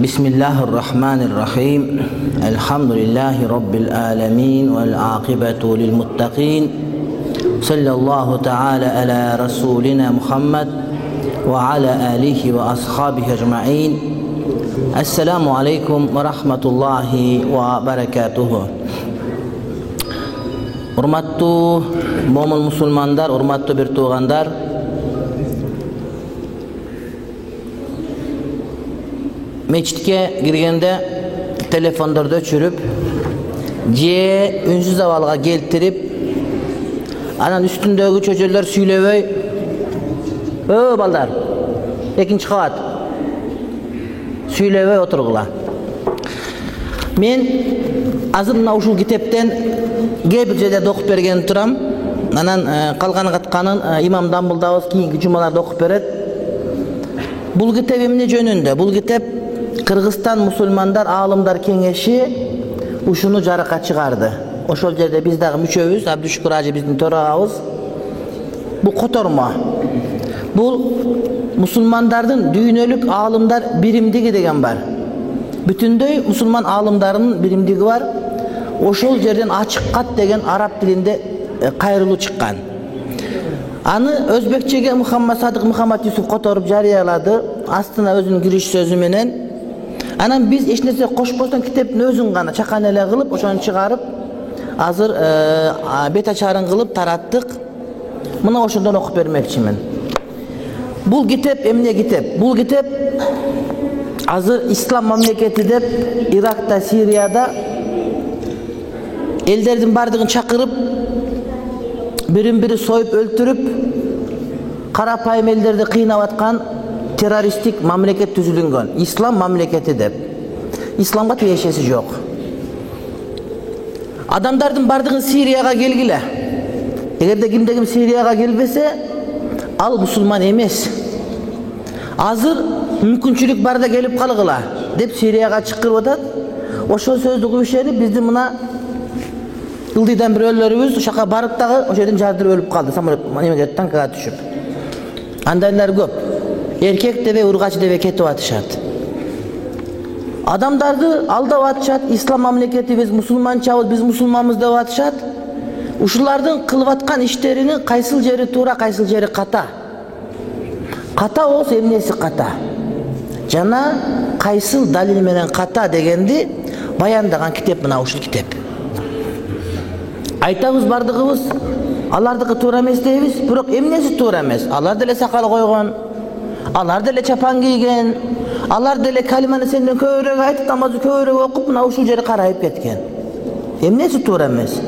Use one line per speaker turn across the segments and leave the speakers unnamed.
Bismillahirrahmanirrahim. Elhamdülillahi Rabbil alemin. Vel akibetu lil muttaqin. Sallallahu teala ala Resulina Muhammed ve ala alihi ve ashabihi ecma'in. Esselamu aleyküm ve rahmetullahi ve berekatuhu. Hurmatlı mo'min musulmonlar, hurmatlı bir tuğandar, meçitke girgende telefonlarda öçürüp je ünsüz avalga keltirip anan üstündögü çöçöller süyleböy "Ö balдар, ekinci kavat" süyleböy oturgula. Men azыр мына ушул китептен кээ бир жерде окуп берген турам. Анан калган катканын имам Дамбылдабыз кийинки жумаларда окуп берет. Бул китеп эмне жөнүндө? Бул китеп Кыргызстан мусулмандар аалымдар кеңеши ушуну жарыкка чыгарды. Ошол жерде биз дагы мүчөбүз, Абдушукур ажы биздин төрагабыз. Бул котормо. Бул мусулмандардын дүйнөлүк аалымдар биримдиги деген бар. Бүтүндөй мусулман аалымдарынын биримдиги бар. Ошол жерден ачык кат деген араб тилинде кайрылуу чыккан. Аны өзбекчеге Мухаммад Садык Мухаммад Юсуф которуп жарыялады. Астына өзүнүн кириш сөзү менен. Анан биз эч нерсе кошпостон китептин өзүн гана чакан эле кылып, ошону чыгарып, азыр бет ачарын кылып тараттык. Мына ошондон окуп бермекчимин. Бул китеп эмне китеп? Бул китеп азыр ислам мамлекети деп Иракта, Сирияда элдердин бардыгын чакырып, бирин-бири союп өлтүрүп, карапайым элдерди кыйнап аткан террористтик мамлекет түзүлгөн. Ислам мамлекети деп. Исламга тиешеси жок. Адамдардын бардыгын Сирияга келгиле. Эгерде кимде-ким Сирияга келбесе, ал мусулман эмес. Азыр мүмкүнчүлүк барда келип калгыла деп Сирияга чакырып атат. Ошол сөздү күбүшенип биздин мына ылдыйдан бирөөлөрүбүз ошака барып дагы ошол жерден жардырып өлүп калды. Самолет немеге танкага түшүп. Андайлар көп. Эркек дебе, ургач дебе кетип атышат. Адамдарды алдап атышат. Ислам мамлекети биз мусулманчабыз, биз мусулманбыз деп атышат. Ушулардын кылып аткан иштеринин кайсыл жери туура, кайсыл жери ката. Ката болсо эмнеси ката? Жана кайсыл далил менен ката дегенди баяндаган китеп мына ушул китеп. Айтабыз бардыгыбыз алардыкы туура эмес дейбиз, бирок эмнеси туура эмес? Алар деле сакал койгон, алар деле чапан кийген, алар деле калиманы сенден көбүрөөк айтып, намазды көбүрөөк окуп, мына ушул жери карайып кеткен. Эмнеси туура эмес?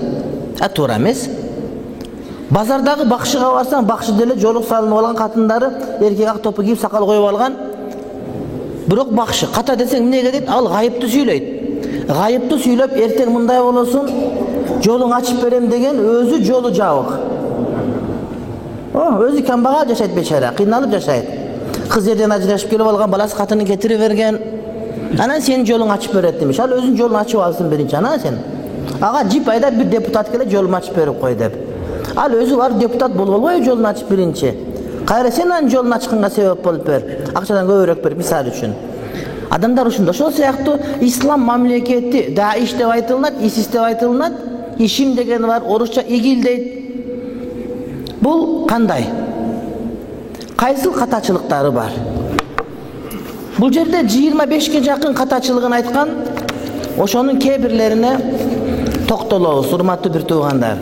Туура эмес. Базардагы бакшыга барсаң, бакшы деле жолук салынып алган катындары эркек ак топу кийип, сакал коюп алган. Бирок бакшы ката десең эмнеге дейт? Ал гайыпты сүйлөйт. Гайыпты сүйлөп, эртең мындай болосун, жолуң ачып берем деген өзү жолу жабык. Өзү камбагал жашайт бечара, кыйналып жашайт. Кыз жерден ажырашып келип алган, баласы катынын кетирип берген. Анан сенин жолуң ачып берет демеш. Ал өзүнүн жолун ачып алсын биринчи, анан сен. Ага жип айдап бир депутат келе жолун ачып берип кой деп. Ал өзү бар депутат болуп албайбы жолун ачып биринчи? Кайра сен анын жолун ачканга себеп болуп бер. Акчадан көбүрөөк бер, мисал үчүн. Адамдар ушунда. Ошол сыяктуу ислам мамлекети Даиш деп айтылат, ИСИС деп айтылат. Ишим деген бар, орусча игил дейт. Бул кандай? Кайсыл катачылыктары бар? Бул жерде 25ке жакын катачылыгын айткан. Ошонун кээ бирлерине токтолобуз, урматтуу бир туугандар.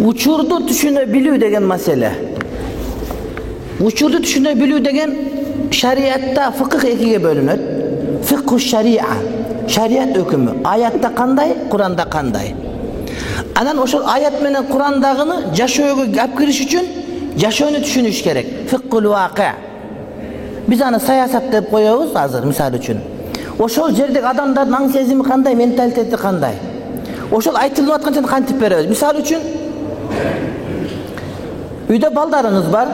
Учурду түшүнө билүү деген маселе. Учурду түшүнө билүү деген шариатта фикх экиге бөлүнөт. Фикху шария, шариат өкүмү. Аятта кандай, Куранда кандай. Анан ошол аят менен Курандагыны жашоого алып кириш үчүн жашоону түшүнүш керек. Фикхул вакы. Биз аны саясат деп коебуз азыр, мисал үчүн. Ошол жердеги адамдардын аң сезими кандай, менталитети кандай? Ошол айтылып атканча кантип беребиз? Мисалы үчүн үйдө балдарыңыз бар.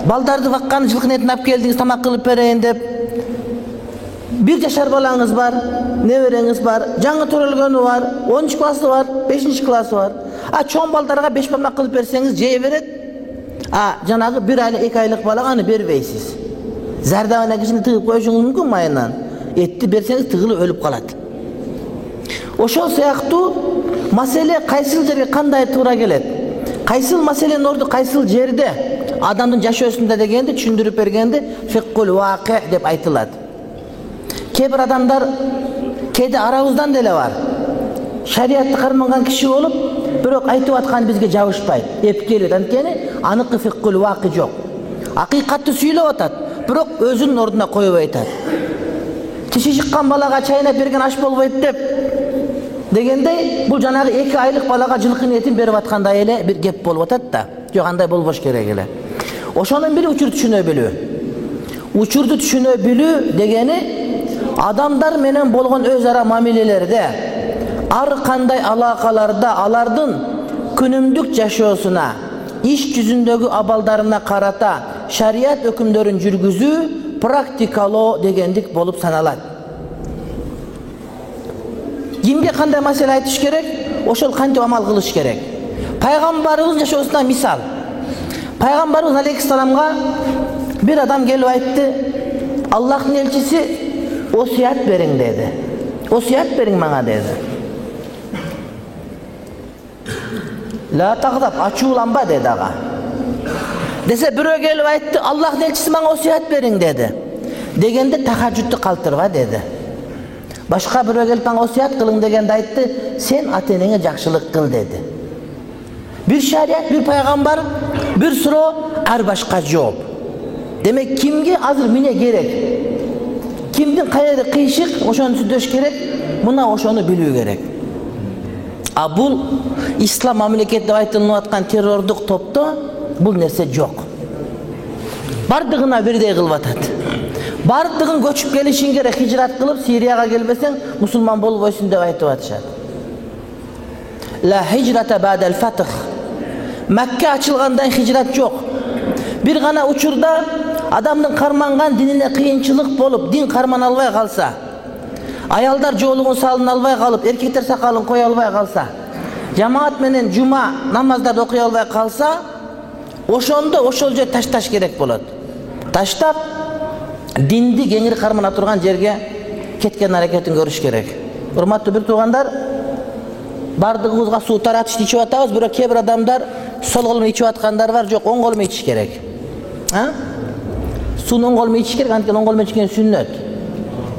Балдарды баккан жылкын этин алып келдиңиз, тамак кылып берейин деп. 1 жашар балаңыз бар, небереңиз бар, жаңы төрөлгөнү бар, 10 классы бар, 5 классы бар. Чоң балдарга 5 тамак кылып берсеңиз жей берет. Жанагы 1 айлык, 2 айлык балага аны бербейсиз. Зардабына кичине тыгып коюшуңуз мүмкүн майынан. Этти берсеңиз тыгылып өлүп калат. Ошол сыяктуу маселе кайсыл жерге кандай туура келет? Кайсыл маселенин орду кайсыл жерде адамдын жашоосунда дегенди түшүндүрүп бергенде фиккул ваки деп айтылат. Кээ бир адамдар кээде арабыздан деле бар. Шариатты карманган киши болуп, бирок айтып аткан бизге жабышпайт. Эпкелет, анткени аныкы фиккул ваки жок. Акыйкатты сүйлөп атат, бирок өзүнүн ордуна коюп айтат. Тиши чыккан балага чайнап берген аш болбойт деп дегендей, бул жанагы 2 айлык балага жылкын этин берип аткандай эле бир кеп болуп атат да. Жок, андай болбош керек эле. Ошонун бири учур түшүнө билүү. Учурду түшүнө билүү дегени адамдар менен болгон өз ара мамилелерде, ар кандай алакаларда алардын күнүмдүк жашоосуна, иш жүзүндөгү абалдарына карата шарият өкүмдөрүн жүргүзүү, практикалоо дегендик болуп саналат. Кимге кандай маселе айтыш керек, ошол кантип амал кылыш керек. Пайгамбарыбыз жашоосунда мисал. Пайгамбарыбыз алейхиссаламга бир адам келип айтты: "Аллахтын элчиси осият бериң" деди. "Осият бериң мага" деди. "Ла тагдап, ачууланба" деди ага. Десе бирөө келип айтты: "Аллахтын элчиси мага осият бериң" деди. Дегенде тахажжудду калтырба деди. Башка бирөө келип мага осият кылың дегенде айтты: "Сен ата-энеңе жакшылык кыл" деди. Bir şeriat, bir peygamber, bir suroo, ар башка жооп. Демек кимге азыр міне керек? Кимдин кайерде кыйшык, ошону сүздөш керек, мына ошону билүү керек. Бул ислам мамлекети деп айтылып аткан террордук топто бул нерсе жок. Бардыгына бирдей кылып атат. Бардыгын көчүп келишиң керек, хижрат кылып Сирияга келбесең мусулман болбойсуң деп айтып атышат. La hicrata ba'dal fath. Makka açılgandan hicrat yok. Bir gana uçurda adamdın karmangан dinine kıyınçılık bolup din karman albay kalsa, ayaldar жоолугун салын албай калып, эркектер сакалын кое албай калса, жамаат менен жума намаздарды окуй албай калса, ошондо ошол жер ташташ керек болот. Таштап динди кеңири кармана турган жерге кеткен аракетин көрүш керек. Урматтуу бир туугандар, бардыгыбызга суу таратышты ичип атабыз, бирок кээ бир адамдар сол колу менен ичип аткандар бар, жок, оң колу менен ичиш керек. Сууну оң колу менен ичиш керек, анткени оң колу менен ичкен сүннөт.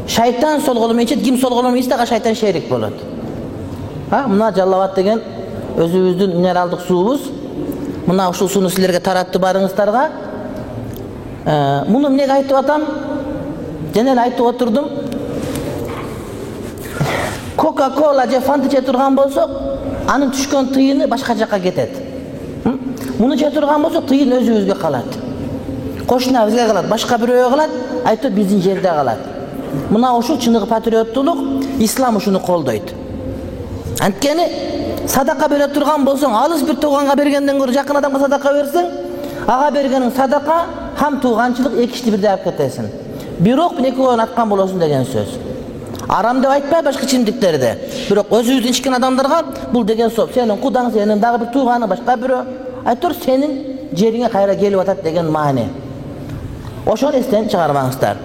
Шайтан сол колу менен ичет, ким сол колу менен ичсе, ага шайтан шерик болот. Мына Жаллабад деген өзүбүздүн минералдык суубуз. Мына ушул сууну силерге таратты барыңыздарга. Муну эмнеге айтып атам? Жана эле айтып отурдум. Coca-Cola же Fanta içe turgan bolsok, anın түшкөн тыйыны башка жакка кетет. Муну içe турган болсок, тыйын өзүбүзгө калат. Кошуна бизге калат, башка бирөөгө калат, айтып биздин жерде калат. Мына ушул чыныгы патриоттулук, ислам ушуну колдойт. Анткени садака бере турган болсоң, алыс бир тууганга бергенден көрө жакын адамга садака берсең, ага бергениң садака хам тууганчылык экичти бирдей алып кетесиң. Бирок эки коон аткан болосуң деген сөз. Арам деп айтпай башка чимдиктерде. Бирок өзүбүздүн ичкен адамдарга бул деген соп. Сенин кудаң, сенин дагы бир тууганың, башка бирөө айтор сенин жериңе кайра келип атат деген маани. Ошону эстен чыгарбаңыздар.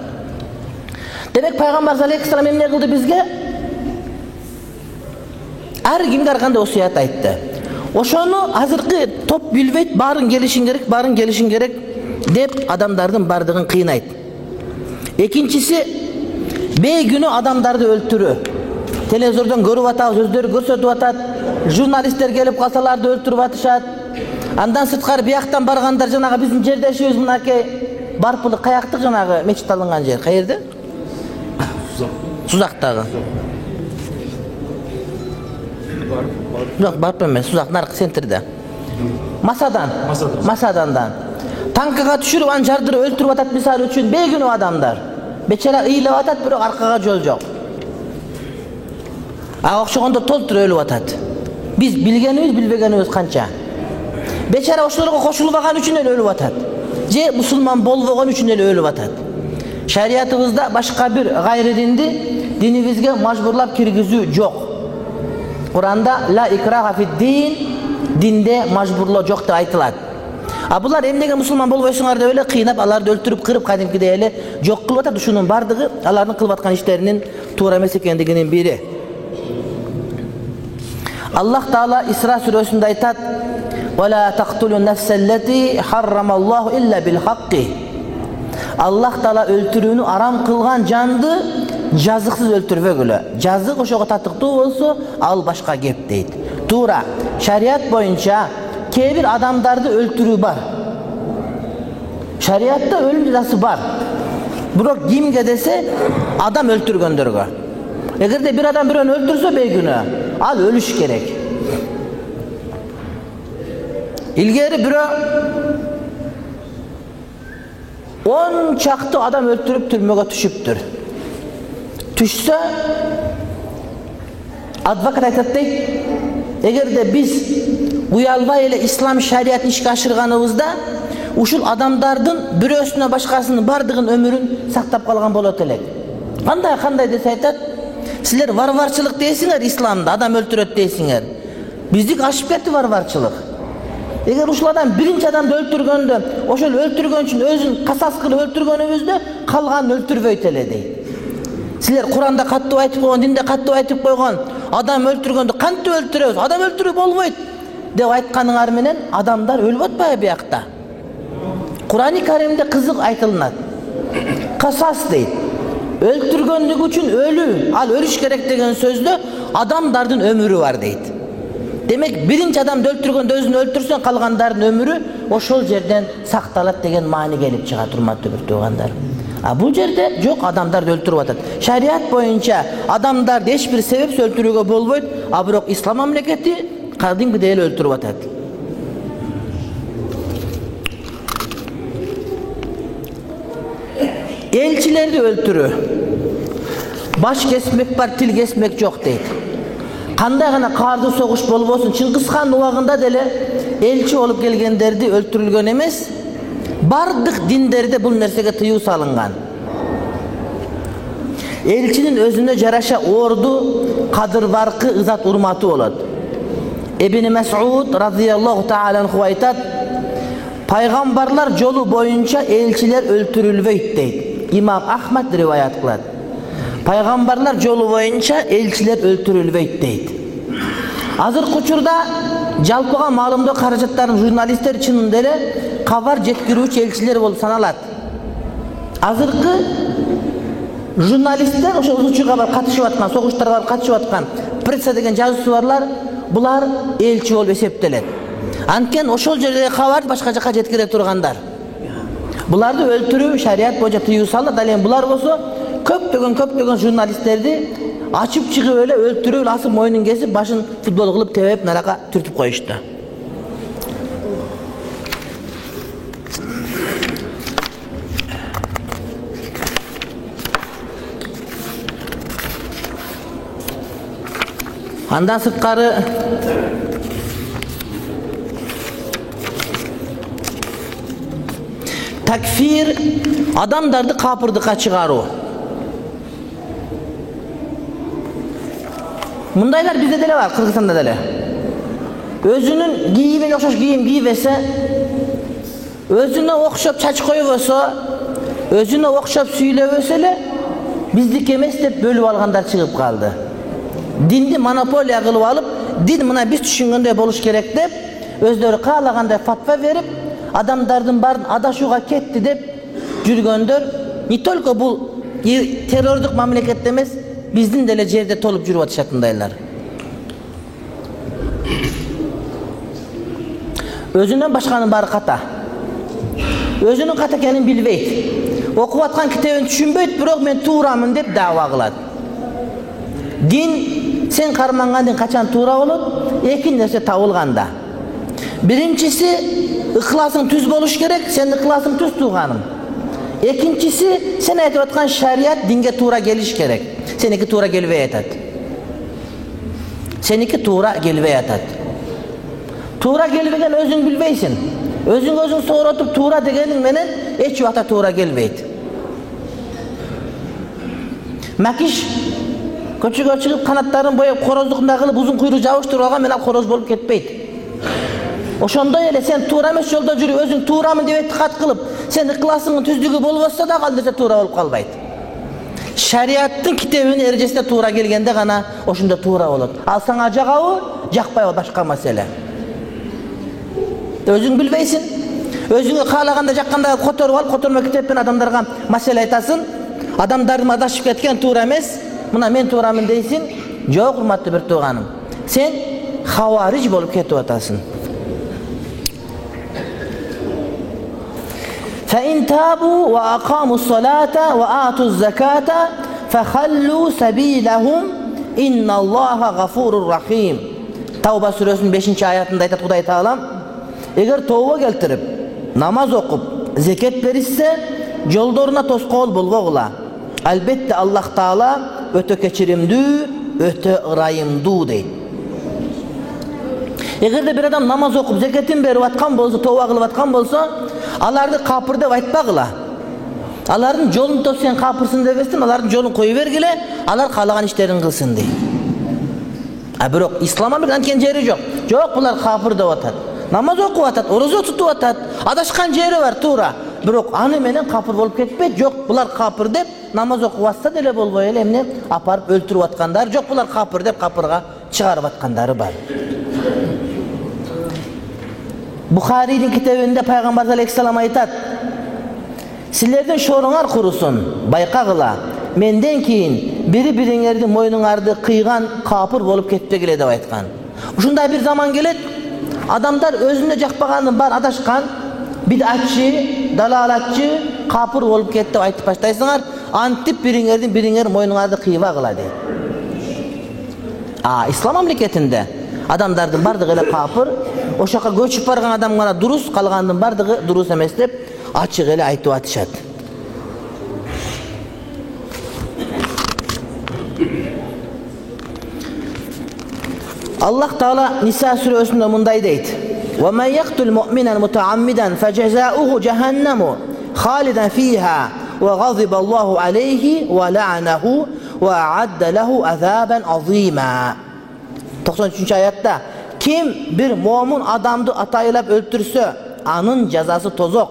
Демек пайгамбар алейхиссалам эмне кылды бизге? Ар кимге ар кандай осуят айтты. Ошону азыркы топ билбейт, баарын келишиң керек деп адамдардын бардыгын кыйнайт. Экинчиси, бейгүнөө адамдарды өлтүрүү. Телевизордон көрүп атабыз, өздөрү көрсөтүп атат. Журналисттер келип калсаларды өлтүрүп атышат. Андан сырткары бияктан баргандар жанагы биздин жердешибиз мынакей Барпылык каяктык жанагы мечит алынган жер. Каерде? Сузактагы. Жок, Барп эмес, Сузак наркы центрде. Масадандан. Танкага түшүрүп аны жардырып өлтүрүп атат мисалы үчүн бейгүнөө адамдар. Beçara ыйлап атат, бирок аркага жол жок. Окшогондо толтур өлүп атат. Биз билгенибиз, билбегенибиз канча. Beçara ошолорго кошулбаган үчүн эле өлүп атат. Же мусулман болбогон үчүн эле өлүп атат. Шариятыбызда башка бир гайры динди динибизге мажбурлап киргизүү жок. Куранда ла икраха фид-дин, динде мажбурлоо жок деп айтылат. Булар эмнеге мусулман болбойсуңар деп эле кыйнап, аларды өлтүрүп, кырып кадимкидей эле жок кылып атат. Ушунун бардыгы алардын кылып аткан иштеринин туура эмес экендигинин бири. Аллах Таала Исра сүрөсүндө айтат: "Ва ла тактулу нафсаллати харрамаллаху илля бил хакки." Аллах Таала өлтүрүүнү арам кылган жанды жазыксыз өлтүрбөгүлө. Жазык ошого татыктуу болсо, ал башка кеп дейт. Туура, шарият боюнча кээ бир адамдарды өлтүрүү бар. Шариатта өлүм жазасы бар. Бирок кимге десе, адам өлтүргөндөргө. Эгерде бир адам бирөөнү өлтүрсө бейгүнөө, ал өлүш керек. Илгери бирөө 10 чакты адам өлтүрүп түрмөгө түшүптүр. Түшсө, адвокат айтат дейт, эгерде биз уялбай эле ислам шариятын ишке ашырганыбызда, ушул адамдардын бирөөсүнө башкасынын бардыгын өмүрүн сактап калган болот элек. Кандай десе айтат, силер варварчылык дейсиңер исламда, адам өлтүрөт дейсиңер. Биздик ашып кетти варварчылык. Эгер ушул адам биринчи адамды өлтүргөндө, ошол өлтүргөн үчүн өзүн касас кылып өлтүргөнүбүздө калганын өлтүрбөйт эле дейт. Силер Куранда каттуу айтып койгон, динде каттуу айтып койгон, адам өлтүргөндө кантип өлтүрөбүз? Адам өлтүрүү болбойт деп айтканыңар менен адамдар өлүп атпайбы биякта? Курани Каримде кызык айтылынат. Касас дейт. Өлтүргөнлүк үчүн өлүү, ал өлүш керек деген сөздө адамдардын өмүрү бар дейт. Демек, биринчи адамды өлтүргөндө өзүн өлтүрсөң, калгандардын өмүрү ошол жерден сакталат деген маани келип чыгат, урматтуу бир туугандар. Бул жерде жок, адамдарды өлтүрүп атат. Шарият боюнча адамдарды эч бир себепсиз өлтүрүүгө болбойт, бирок ислам мамлекети кадимкидей эле өлтүрүп атат. Элчилерди өлтүрүү. Баш кесмек бар, тил кесмек жок дейт. Кандай гана каардуу согуш болбосун, Чыңгыз хан убагында деле элчи болуп келгендерди өлтүрүлгөн эмес, бардык диндерде бул нерсеге тыюу салынган. Элчинин өзүнө жараша орду, кадыр-баркы, ызат урматы болот. Ибн Мас'уд радhiyallahu ta'ala анху айтат, пайгамбарлар жолу боюнча элчилер өлтүрүлбөйт дейт. Имам Ахмад риваят кылат. Пайгамбарлар жолу боюнча элчилер өлтүрүлбөйт дейт. Азыркы учурда жалпыга маалымдоо каражаттарын журналисттер чынында эле кабар жеткирүүчү элчилер болуп саналат. Азыркы журналисттер ошо узучуга бар катышып аткан, согуштарга катышып аткан пресса деген жазуучулар, булар элчи болуп эсептелет. Анткени ошол жердеги кабарды башка жака жеткире тургандар. Буларды өлтүрүү шарият боюнча тыюу салынат. Ал эми булар болсо көптөгөн журналисттерди ачып чыгып эле өлтүрүп, асып мойнун кесип, башын футбол кылып тебеп, нарага түртүп коюшту. Андан сырткары такфир, адамдарды капырдыкка чыгаруу. Мындайлар бизде деле бар, Кыргызстанда деле. Өзүнүн кийимине окшош кийим кийбесе, өзүнө окшоп чач койбосо, өзүнө окшоп сүйлөбөсө эле биздики эмес деп бөлүп алгандар чыгып калды. Динди монополия кылып алып, дин мына биз түшүнгөндөй болуш керек деп, өздөрү каалагандай фатва берип, адамдардын баарын адашууга кетти деп жүргөндөр не только бул террордук мамлекетте эмес, биздин деле жерде толуп жүрүп атышат мындайлар. Өзүнөн башканын баары ката. Өзүнүн ката экенин билбейт. Окуп аткан китебин түшүнбөйт, бирок мен туурамын деп дава кылат. Дин сен карманган дин качан туура болот? Эки нерсе табылганда. Биринчиси, ыхласың түз болуш керек, сенин ыхласың түз тууганым. Ekинчisi, sen aytып atkан şariat dinge tuğra geliş gerek. Seniki tuğra gelbey atat. Seniki tuğra gelbey atat. Tuğra gelbegen özüň bilbeysin. Özüň soğuratıp tuğra degenin menen hiç vaqta tuğra gelbeydi. Makiş köçüge çıkıp kanatların boyap korozdukunda kılıp uzun kuyruğu jabıştırıp algan men al koroz bolup ketpeydi. Oşondoy ele sen tuğra emes jolda жүрüp özüň tuğramın dep etikat kılıp sen ıklasyňyň tüzdügi bolbasa da kaldırsa tuğra bolup kalbaydı. Şariattın kitabının erejesinde tuğra gelgende gana oşunda tuğra bolot. Al saňa jagaby, jakpay başka mesele. Özüň bilbeysin. Özüňe kalaganda jakkanda kotorup al, kotorma kitaptan adamlarga mesele aytasın. Adamlarym adaşıp ketken tuğra emes. Muna men tuğramın deysin. Jok hurmatly bir tuğanım. Sen havaric bolup ketip atasın. فَاِنْ تَابُوا وَاَقَامُوا الصَّلَاةَ وَآتُوا الزَّكَاةَ فَخَلُّوا سَب۪يلَهُمْ اِنَّ اللّٰهَ غَفُورٌ رَحِيمٌ. Tavba suresinin 5. ayetinde aytat Hudaý Taalam, eger tawba keltirip, namaz okup, zekat berişse, joldoruna toskol bolgogula. Albette Allah Taala öte keçirimdүү, öte ırayımdүү deydi. Eger bir adam namaz okup, zekatin berip atkan bolsa, tawba kılıp atkan bolsa, alardı kapır dep aytpagıla. Alardın jolun top sen kapırsın debestin, alardın jolun koyuvergile, alar kalagan işlerin kılsın deydi. Birok İslam'a bir antken jeri jok. Jok bular kapır dep atat. Namaz okup atat, oroza tutup atat. Adaşkan jeri var tuğra. Birok anı menen kapır bolup ketpeydi. Jok bular kapır dep namaz okup atsa dele bolboy ele emne aparıp öldürüp atkandar. Jok bular kapır dep kapırga çıgarıp atkandары bar. Bukhari'nin kitabında Peygamber Aleyhisselam aytat, sizlerden şoruңar kurusun, bayqagıla, menden keyin biri-biriňerdi moýnuňardy kıygan kapır bolup ketpegile dep aytkan. Uşunday bir zaman gelet, adamlar özünde jakpagany bar adaşkan, bid'atçı, dalalatçı, kapır bolup ketdi dep aytyp başlaýsyňar, antip biriňer moýnuňardy kıybagıla deydi. İslam memleketinde adamlardan bardygy ele kapır, o şaka göçüp bargan adam gana durus, kalgandın bardygy durus emes dep açık ele aytyp atışat. Allah Taala Nisa suresinde munday deydi: "Ve men yaqtul mu'minen mutaammiden fecezaohu cehennemu halidan fiha ve gaziballahu aleyhi ve la'anahu ve a'adda lehu azaben azima." 93. ayette kim bir mu'min adamdı ataylap öldürse anın cezası tozok.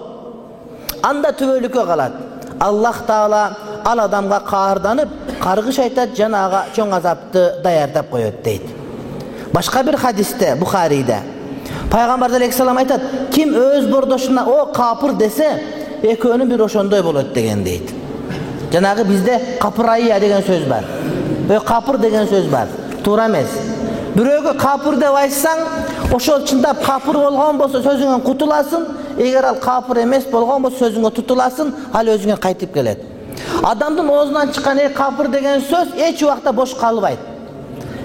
Anda tübölükö kalat. Allah Taala al adamga kaardanıp kargış aytat janaga çoň azapty dayardap koýot deydi. Başka bir hadiste Bukhari'de Peygamber Aleyhisselam aytat, kim öz bordoşuna o kapır dese ekönün bir oşondoy bolot degen deydi. Janagı bizde kapırayya degen söz var. Ve kapır degen söz var. Tuğra emes. Biröge kapır dep aytsaň, oşol çynda kapır bolgan bolsa sözüňen kutulasın. Eger al kapır emes bolgan bolsa sözüňe tutulasın, hal özüňe qaytyp gelet. Adamdın oğuzundan çıkan kapır degen söz hiç wagtda boş kalbayt.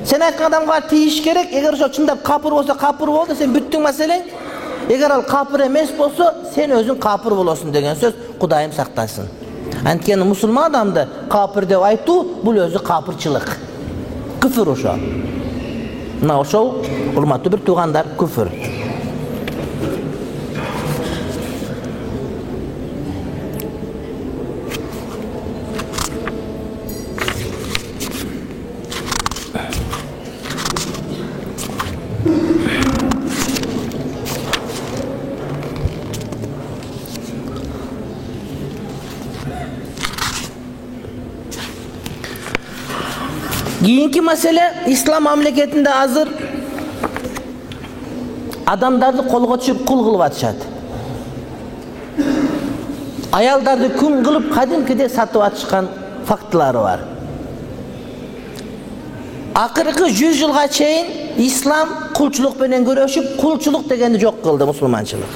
Sen aytkan adamga tiyiş gerek, eger oşol çynda kapır bolsa kapır boldu, sen büttüň meseleň. Eger al kapır emes bolsa, sen özüň kapır bolosun degen söz Hudaýym saktasın. Antkeni musulman adamdy kapır dep aytуу, bul özü kapırçylyk. Küfür oşo. Na oşo hurmatly bir tugandar, küfür. Keyinki mesele İslam memleketinde hazır adamlardı kolga düşüp kul kılıp atışat. Ayaldardı kün kılıp kadimkide satıp atışkan faktlары var. Akırkı 100 yılga çeyin İslam kulçuluk menen görüşüp kulçuluk degendi jok kıldı musulmançılık.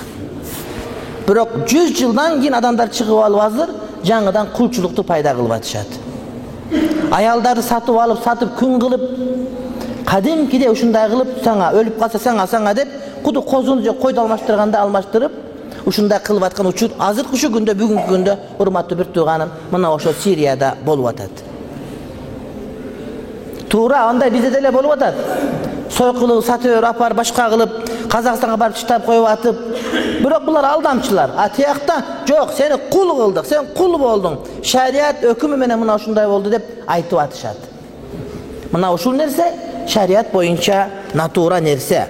Birok 100 yıldan keyin adamlar çıkıp alıp hazır жаңыдан kulçuluktu payda kılıp atışat. Ayalları satıp alıp satıp kün kılıp kadimkide uşunday kılıp sana ölüp kalsa sana dep kudu kozunu koydu almaştırganda almaştırıp ушундай кылып аткан учур азыркы şu күндө, бүгүнкү күндө урматтуу бир тууганым, мына ошо Сирияда болуп атат. Туура андай бизде деле болуп атат. Сойкулуп, сатып апар, башка кылып, Казакстанга барып штаб коюп атып. Бирок булар алдамчылар. А тиякта жок, сени кул кылдык, сен кул болдуң. Шарият өкүмү менен мына ушундай болду деп айтып атышат. Мына ушул нерсе шарият боюнча натура нерсе.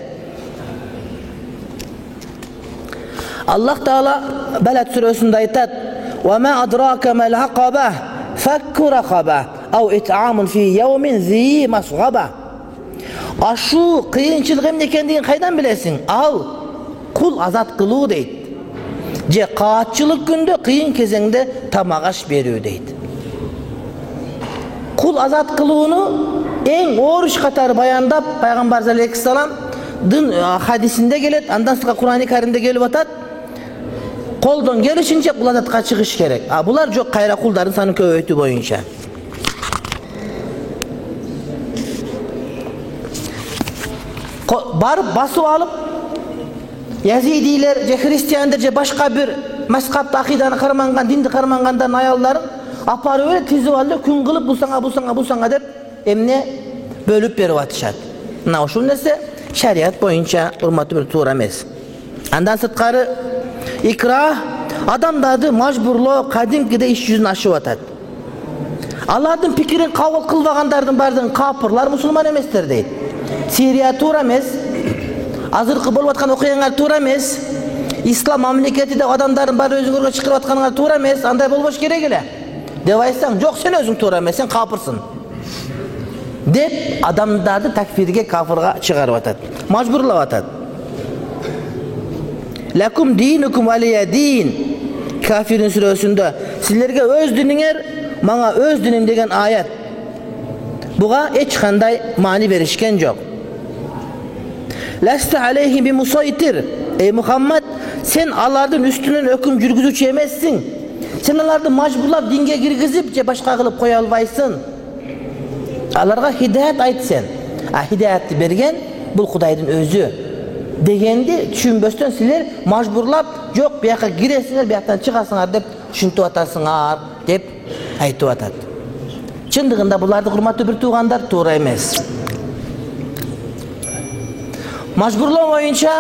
Аллах Таала Балад сүрөсүндө айтат: "Ва ма адрака мал акаба, факку ракаба, ау ит'амун фи яумин зи масгаба." Ашу кыйынчылык эмне экендигин кайдан билесиң? Ал кул азат кылуу дейт. Же каатчылык күндө кыйын кезеңде тамак аш берүү дейт. Кул азат кылууну эң оор иш катары баяндап пайгамбар алейхиссалам дин хадисинде келет, андан соң Кур'ан-ы Каримде келип атат. Колдон келишинче кул азатка чыгыш керек. А булар жок, кайра кулдардын санын көбөйтүү боюнча. Барып басып алып Язидилер же христиандар же башка бир мазхабты акыйданы карманган, динди кармангандардын аялдарын апарып эле тизип алып күн кылып бусаңа деп эмне бөлүп берип атышат. Мына ушул нерсе шарият боюнча урматтуу бир туура эмес. Андан сырткары икра адамдарды мажбурлоо кадимкиде иш жүзүн ашып атат. Алардын пикирин кабыл кылбагандардын бардыгын капырлар, мусулман эместер дейт. Сирия туура эмес. Азыркы болуп аткан окуяңар туура эмес. Ислам мамлекетиде адамдардын баары өзүңөргө чакырып атканыңар туура эмес. Андай болбош керек эле. Деп айтсаң, жок, сен өзүң туура эмес, сен капырсың. Деп адамдарды такфирге, кафырга чыгарып атат. Мажбурлап атат. Лакум динукум валия дин. Кафирин сүрөсүндө силерге өз диниңер, мага өз диним деген аят. Буга эч кандай маани беришкен жок. Ласта алейхи би мусайтир. Ey Muhammed, sen алардын үстүнөн өкүм жүргүзүүчү эмессиң. Sen аларды мажбурлап динге киргизип же башка кылып кое албайсың. Аларга хидаят айт сен. А хидаятты берген бул Кудайдын өзү. Дегенди түшүнбөстөн силер мажбурлап, жок, бияка киресиңер, бияктан чыгасыңар деп түшүнтүп атасыңар деп айтып атат. Чындыгында буларды урматтуу бир туугандар туура эмес. Мажбурлоо боюнча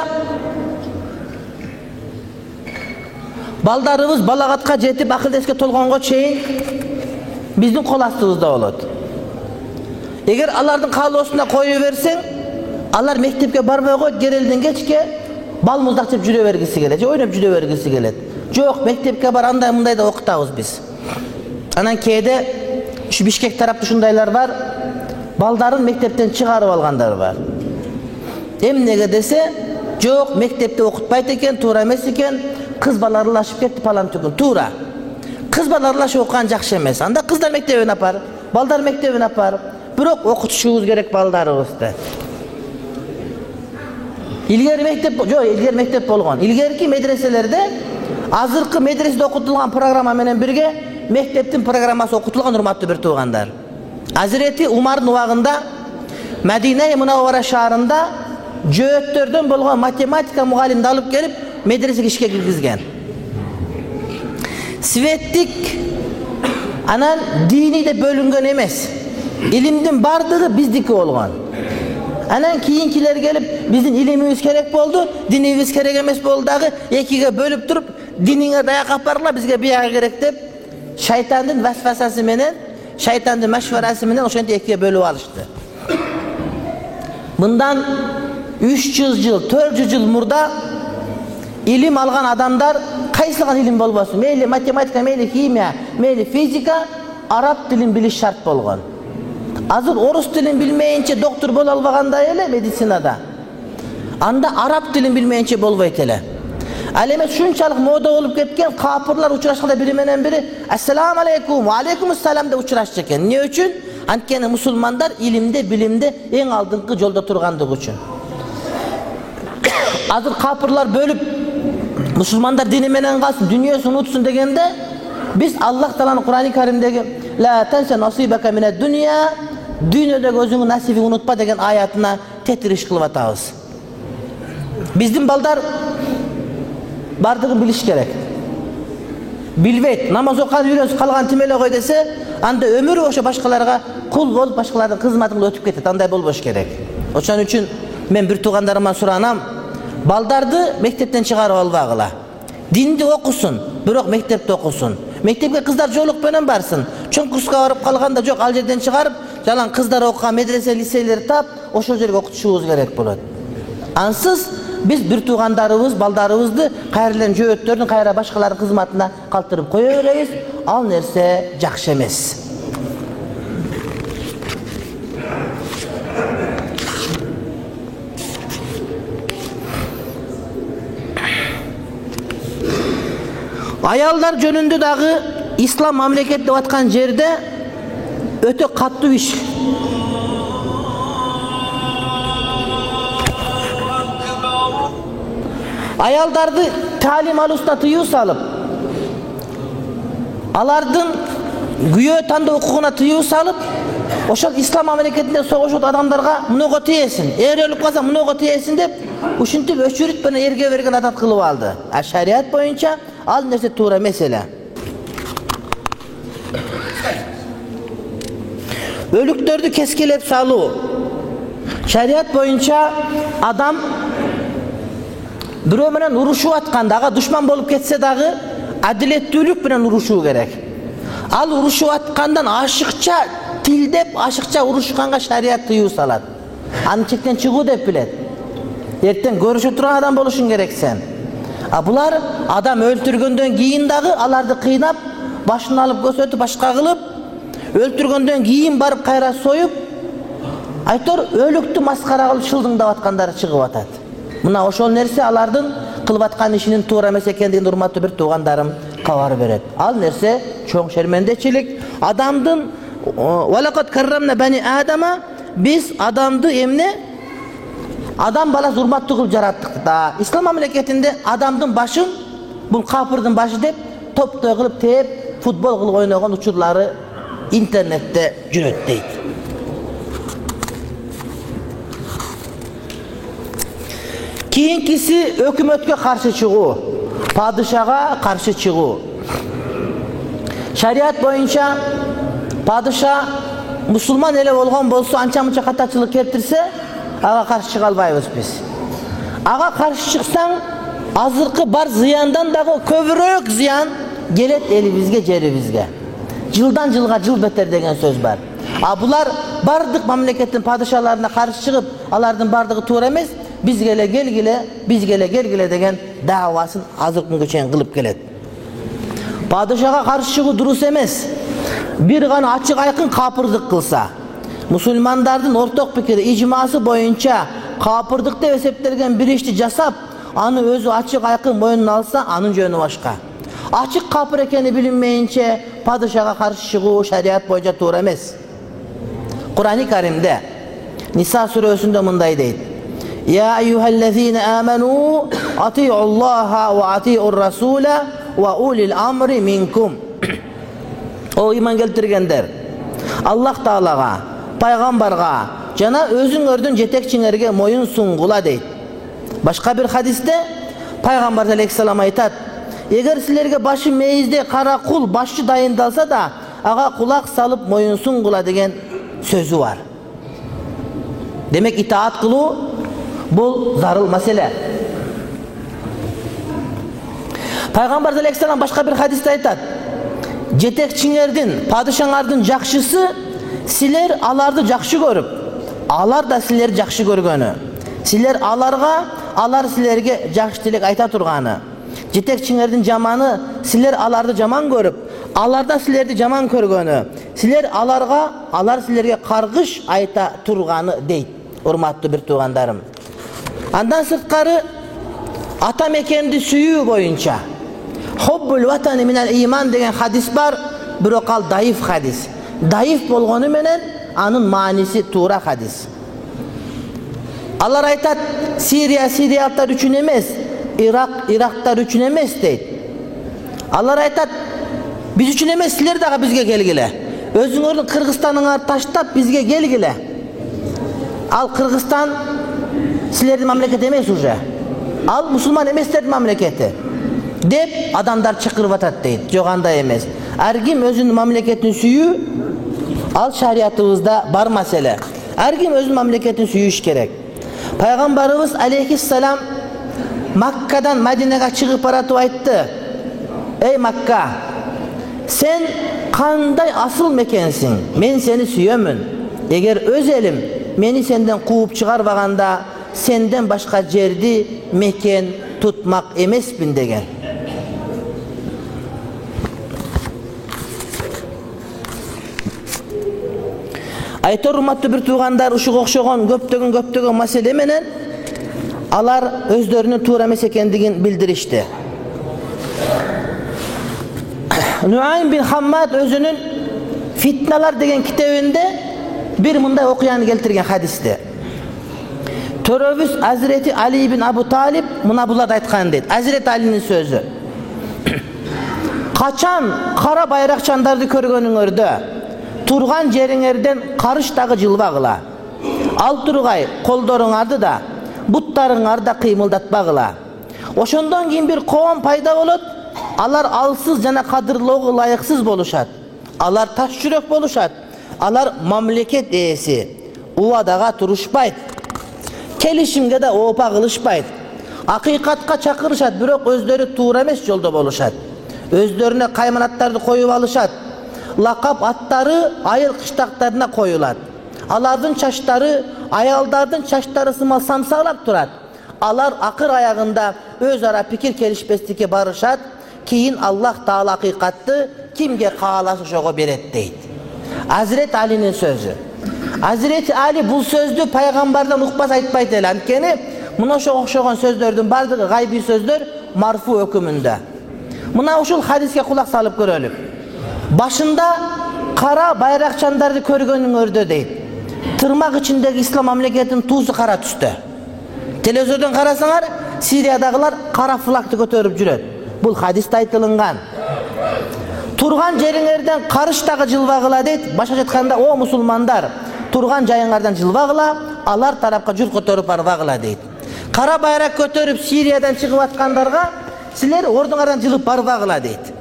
балдарыбыз балагатка жетип акыл-эске толгонго чейин биздин кол астыбызда болот. Эгер алардын каалоосуна кое берсең, алар мектепке барбай койот, керелден кечке бал муздак жеп жүрө бергиси келет, же ойноп жүрө бергиси келет. Жок, мектепке бар, андай мындай да окутабыз биз. Анан кээде ушу Бишкек тарапта ушундайлар бар, балдарын мектептен чыгарып алгандар бар. Эмнеге десе, жок, мектепте окутпайт экен, туура эмес экен, кыз бала аралашып кетти палан түгүн. Туура. Кыз бала аралашып окуган жакшы эмес. Анда кыздар мектебине апар, балдар мектебине апар. Бирок окутушубуз керек балдарыбызды. Илгери мектеп болгон. Илгерки медреселерде азыркы медреседе окутулган программа менен бирге мектептин программасы окутулган, урматтуу бир туугандар. Азирети Умардын убагында Медине Мунаввара шаарында жөөттөрдөн болгон математика мугалимди алып келип медресеге ишке киргизген. Светтик анан дини де бөлүнгөн эмес. Илимдин бардыгы биздики болгон. Анан кийинкилер келип биздин илимибиз керек болду, динибиз керек эмес болду дагы, экиге бөлүп туруп диниңе даяк апаргыла, бизге бияга керек деп шайтандын васвасасы менен, шайтандын машварасы менен ошентип экиге бөлүп алышты. Мындан 300 жыл, 400 жыл мурда илим алган адамдар кайсылган илим болбосун, мейли математика, мейли химия, мейли физика, араб тилин билиш шарт болгон. Азыр орус тилин билмейинче доктор боло албагандай эле медицинада. Анда араб тилин билмейинче болбойт эле. Ал эми шунчалык мода болуп кеткен, капырлар учурашканда бири менен бири ассаламу алейкум, ва алейкумуссалам деп учурашчу экен. Эмне үчүн? Анткени мусулмандар илимде, билимде эң алдыңкы жолдо тургандыгы үчүн. Азыр капырлар бөлүп мусулмандар дини менен калсын, дүйнөсүн унутсун дегенде, биз Аллах Тааланын Кур'ан-ы Каримдеги ла танса насибака минад дунья, дүйнөдөгү өзүңдүн насибиңди унутпа деген аятына тетириш кылып атабыз. Биздин балдар Bardığını biliş gerek. Bilbeyt, namaz okuyan үйrensip kalgan timele koy dese, anda ömür boşa başkalarga kul bolup başkalarının kızmatını ötüp ketет, андай bolboş gerek. Oşan üçün men bir tuğandarıma suranam, baldardı mektepten çıkarıp albagıla. Dindi okusun, bирок mektepte okusun. Mektepke kızlar joluk menен barsın. Çoң kurska barıp kalganda жок, ал жерден çıkarıp, jalan kızlar okugan medrese, liseleri tap, oşol жерге okutuşubuz gerek bolot. Ansız biz bir tuğandarыбыз, baldarыбызды кайрадан жөөттөрдүн кайра башкалардын кызматына калтырып кое беребиz. Ал нерсе жакшы эмес. Ayallar жөнүндө дагы ислам мамлекет деп аткан жерде өтө каттуу иш. Ayaldарды талим алуусуна тыюу салып, алардын күйөө тандоо укугуна тыюу салып, ошол ислам мамлекетинде согушут адамдарга мынуга тиесин, өлүп калса мынуга тиесин деп, ушинтип өчүрүт менен эрге берген адат кылып алды. А шарият боюнча ал нерсе туура эмес эле. Өлүктөрдү кескилеп салуу. Шарият боюнча адам бирөө менен урушуп атканда, ага душман болуп кетсе дагы адилеттүүлүк менен урушуу керек. Ал урушуп аткандан ашыкча тилдеп, ашыкча урушканга шарият тыюу салат. Аны чектен чыгуу деп билет. Эртең көрүшүп турган адам болушуң керек сен. А булар адам өлтүргөндөн кийин дагы аларды кыйнап, башын алып көсөтүп башка кылып, өлтүргөндөн кийин барып кайра союп, айтор өлүктү маскара кылып шылдыңдап аткандары чыгып атат. Мына ошол нерсе алардын кылып аткан ишинин туура эмес экендигин урматтуу бир туугандарым кабар берет. Ал нерсе чоң шермендечилик. Адамдын валакат каррамна бани адама, биз адамды эмне? Адам баласы урматтуу кылып жараттык да. Ислам мамлекетинде адамдын башын бул капырдын башы деп топтой кылып тээп, футбол кылып ойногон учурлары интернетте жүрөт дейт. Кийинкиси өкмөткө каршы чыгуу, падышага каршы чыгуу. Шарият боюнча падыша мусулман эле болгон болсо, анча-мынча катачылык келтирсе, ага каршы чыга албайбыз биз. Ага каршы чыксаң, азыркы бар зыяндан дагы көбүрөөк зыян келет элибизге, жерибизге. Жылдан жылга жыл бетер деген сөз бар. А булар бардык мамлекеттин падышаларына каршы чыгып, алардын бардыгы туура эмес, бизге келгиле деген давасын азыр күнгө чейин кылып келет. Падышага каршы чыгуу дурус эмес. Бир гана ачык айкын капырдык кылса, мусулмандардын орток пикири ижмасы боюнча капырдык деп эсептелген бир ишти жасап, аны өзү ачык айкын мойнуна алса, анын жөнү башка. Ачык капыр экени билинмейинче падышага каршы чыгуу шарият боюнча туура эмес. Кур'ан-ы Каримде Ниса сүрөсүндө мындай дейт: Я айюхаллазина аману ати'уллаха ва ати'ур расула ва улил амри минкум. О иман келтиргендер, Аллах Таалага, пайгамбарга жана өзүңөрдүн жетекчиңерге моюн сунгула дейт. Башка бир хадисте пайгамбар алейхиссалам айтат: эгер силерге башы мейизде кара кул башчы дайындалса да, ага кулак салып моюн сунгула деген сөзү бар. Демек итаат кылуу бул зарыл маселе. Пайгамбар алейхиссалам башка бир хадисте айтат: жетекчиңердин, падышаңардын жакшысы силер аларды жакшы көрүп, алар да силерди жакшы көргөнү. Силер аларга, алар силерге жакшы тилек айта турганы. Жетекчиңердин жаманы силер аларды жаман көрүп, алар да силерди жаман көргөнү. Силер аларга, алар силерге каргыш айта турганы дейт. Урматтуу бир туугандарым. Андан сырткары ата мекенди сүйүү боюнча Хуббул ватани минал иман деген хадис бар, бирок ал даиф хадис. Даиф болгону менен анын мааниси туура хадис. Алар айтат, Сириялыктар үчүн эмес, Ирактар үчүн эмес дейт. Алар айтат, биз үчүн эмес, силер дагы бизге келгиле. Өзүңөрдүн Кыргызстаныңарды таштап бизге келгиле. Ал Кыргызстан силердин мамлекети эмес уже. Ал мусулман эместердин мамлекети. деп адамдар чакырып атат дейт. Жок, андай эмес. Ар ким өзүнүн мамлекетин сүйүү, ал шариятыбызда бар маселе. Ар ким өзүнүн мамлекетин сүйүш керек. Пайгамбарыбыз алейхиссалам Маккадан Мадинага чыгып баратып айтты: "Ey Макка, sen кандай асыл мекенсиң? Мен сени сүйөмүн. Эгер өз элим мени сенден кууп чыгарбаганда, сенден башка жерди мекен tutmak emesmin" деген. Айтор урматтуу бир туугандар, ушуга окшогон көптөгөн маселе менен алар өздөрүнүн туура эмес экендигин билдиришти. Нуайм бин Хаммад өзүнүн Фитналар деген китебинде bir мындай окуяны келтирген хадисте. Төрөбүз Hazreti Ali bin Abu Talib мына буларды айткан дейт. Hazreti Ali'nin сөзү. Качан кара байракчандарды көргөнүңөрдө турган жериңерден карыштагы жылбагыла. Ал тургай колдоруңарды да, буттарыңарды да кыймылдатпагыла. Ошондон кийин бир коом пайда болот. Алар алсыз жана кадырлоого ылайыксыз болушат. Алар таш жүрөк болушат. Алар мамлекет ээси, убадага турушпайт. Келишимге да оопа кылышпайт. Акыйкатка чакырышат, бирок өздөрү туура эмес жолдо болушат. Өздөрүнө кайманаттарды коюп алышат. Лакап аттары айыл кыштактарына коюлат. Алардын чачтары аялдардын чачтары сымал самсаалап турат. Алар акыр аягында өз ара пикир келишпестикке барышат. Кийин Аллах Таала акыйкатты кимге кааласа ошого берет дейт. Hazreti Ali'nin sözü. Hazreti Ali bu sözdü peygamberden ukbaz aytpayt ele. Antkeni mına okşogon sözdөрдүн бардыгы gaybi sözdör marfu hükümünde. Mına uşul hadiske kulak salıp görölүp. Başında kara bayrakçandарды көргөнүңөрдө дейт. Tırmak içindeki İslam memleketinin tuzu kara түстө. Televizyondan karasaňar Siriyadagılar kara flaktı көтөрүп жүрөt. Бул hadiste айтылган. Turgan jeriңерден карыштагы жылбагыла дейт. Башка айтканда, о мусулмандар, турган жайыңардан жылбагыла, алар тарапка жур көтөрүп барбагыла дейт. Кара байрак көтөрүп Сириядан чыгып аткандарга силер ордуңардан жылып барбагыла дейт.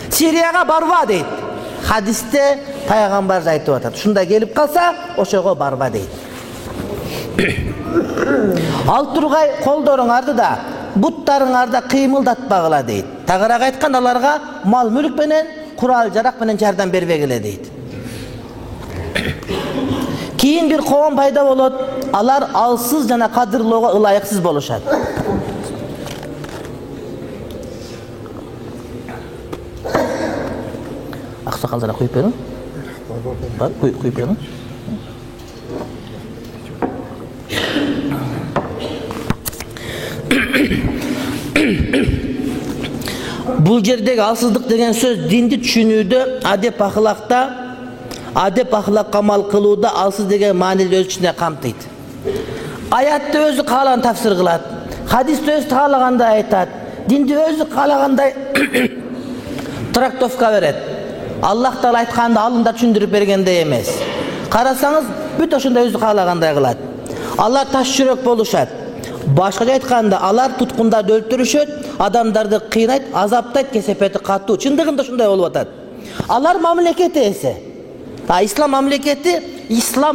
Сирияга барба дейт. Hadiste пайгамбар айтып атат. Ушундай келип калса, ошого барба дейт. Ал тургай колдоруңарды да, буттарыңарды да кыймылдатпагыла дейт. Тагыраак айтканда аларга мал мүлк менен, курал жарак менен жардам бербегиле дейт. Кийин бир коом пайда болот. Алар алсыз жана кадырлоого ылайыксыз болушат. Аксакалдара коюп бериң. Бар, коюп бериң. Бул жердеги алсыздык деген сөз динди түшүнүүдө, адеп ахлакта, адеп ахлак камал кылууда алсыз деген маанилди өз ичинде камтыйт. Аятты өзү каалаган тафсир кылат. Хадисти өзү каалагандай айтат. Динди өзү каалагандай трактовка берет. Аллах Таала айтканды алында түшүндүрүп бергендей эмес. Карасаңыз, бүт ошондой өзү каалагандай кылат. Алар таш жүрөк болушат. Башкача айтканда, алар туткундарды өлтүрүшөт, адамдарды кыйнайт, азаптайт, кесепети катуу. Чындыгында ушундай болуп атат. Алар мамлекет ээси. Ислам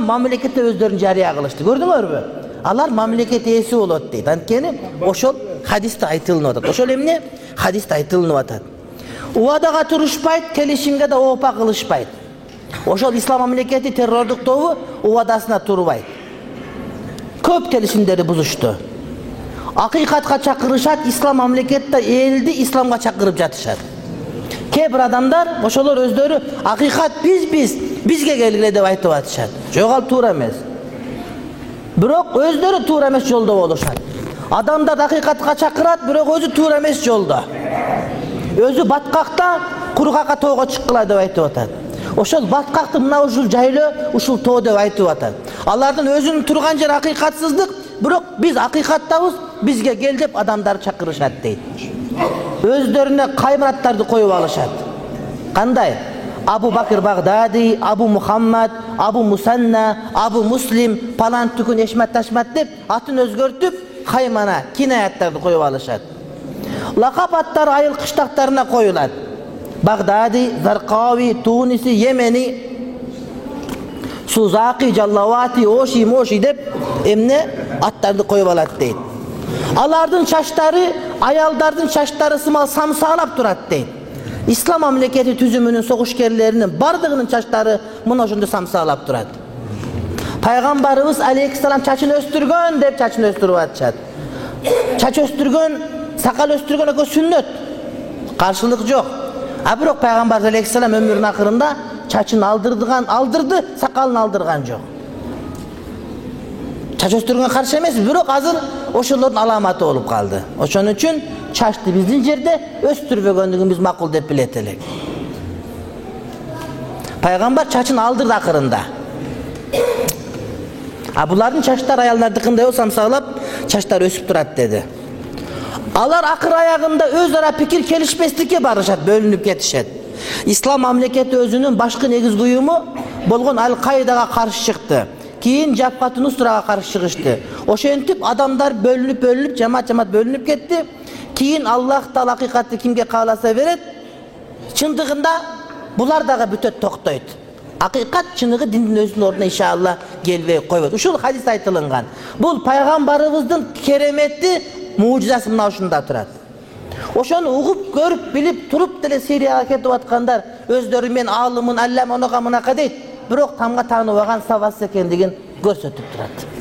мамлекети өздөрүн жарыя кылышты. Көрдүңөрбү? Алар мамлекет ээси болот дейт. Анткени ошол хадисте айтылып атат. Ошол эмне? Хадисте айтылып атат. Убадага турушпайт, келишимге да оопа кылышпайт. Ошол ислам мамлекети террордук тобу убадасына турбайт. Көп келишимдерди бузушту. Акыйкатка чакырышат, ислам мамлекетте элди исламга чакырып жатышат. Кээ бир адамдар ошолор өздөрү акыйкат бизге келгиле деп айтып атышат. Жок, ал туура эмес. Бирок өздөрү туура эмес жолдо болушат. Адамдар акыйкатка чакырат, бирок өзү туура эмес жолдо. Өзү баткакта кургакка тоого чыккыла деп айтып атат. Ошол баткакты мына ушул жайлоо, ушул тоо деп айтып атат. Алардын өзүнүн турган жери акыйкатсыздык, бирок биз акыйкаттабыз, бизге кел деп адамдар чакырышат дейт. Өздөрүнө кайманаттарды коюп алышат. Кандай? Абу Бакыр Багдади, Абу Мухаммад, Абу Мусанна, Абу Муслим, палан түкүн Эшмат Ташмат деп атын өзгөртүп, каймана, кинаяттарды коюп алышат. Lakap atları ayıl kışlaklarına koyulan. Bagdadi, Zarqavi, Tunisi, Yemeni, Suzaki, Callavati, Oşi, Moşi dep emne atlarını koyup alat deydi. Alardın çaşları, ayaldardın çaşları sımal samsağlap durat deydi. İslam memleketi tüzümünün soğuşkerlerinin bardığının çaşları mına şunda samsağlap durat. Peygamberimiz aleyhisselam çaçını östürgön dep çaçını östürüp atçat. Çaç östürgön, sakal östürgön eko sünnet. Karşılık yok. Abirok Peygamber aleyhisselam ömrünün akırında çaçını aldırdı, sakalını aldırgan yok. Çaç östürgön karşı emes, birok hazır oşulların alamatı olup kaldı. Oşun üçün çaçtı bizin yerde östürgönlüğümüz makul dep biletelek. Peygamber çaçını aldırdı akırında. Buların çaşlar ayallardыкında yok samsağlap çaşlar ösüp durat dedi. Alar akır ayağında özara pikir kelişmeslikке barışat, bölünüp ketişet. İslam memleketi özünün başkı negiz kuyumu bolgon Al-Qaida'ga karşı çıktı. Keyin Jabhat Nusra'ga karşı çıkıştı. Oşentip adamlar bölünüp cemaat bölünüp ketti. Keyin Allah Taala hakikatni kimge kalasa beret. Çındığında bular dağı bütöt toktoydu. Hakikat çınığı dinin özünün oruna inşallah gelvey koyuyor. Uşul hadis aytılıngan. Bul Peygamberimizin keremeti mucizası mına uşunda turat. Oşonu uğup görüp bilip turup dele seri hareket etkandar özleri men alımın allem onaqa mınaqa deyt. Birok tamga tanıvagan savas ekendigin görsetip turat.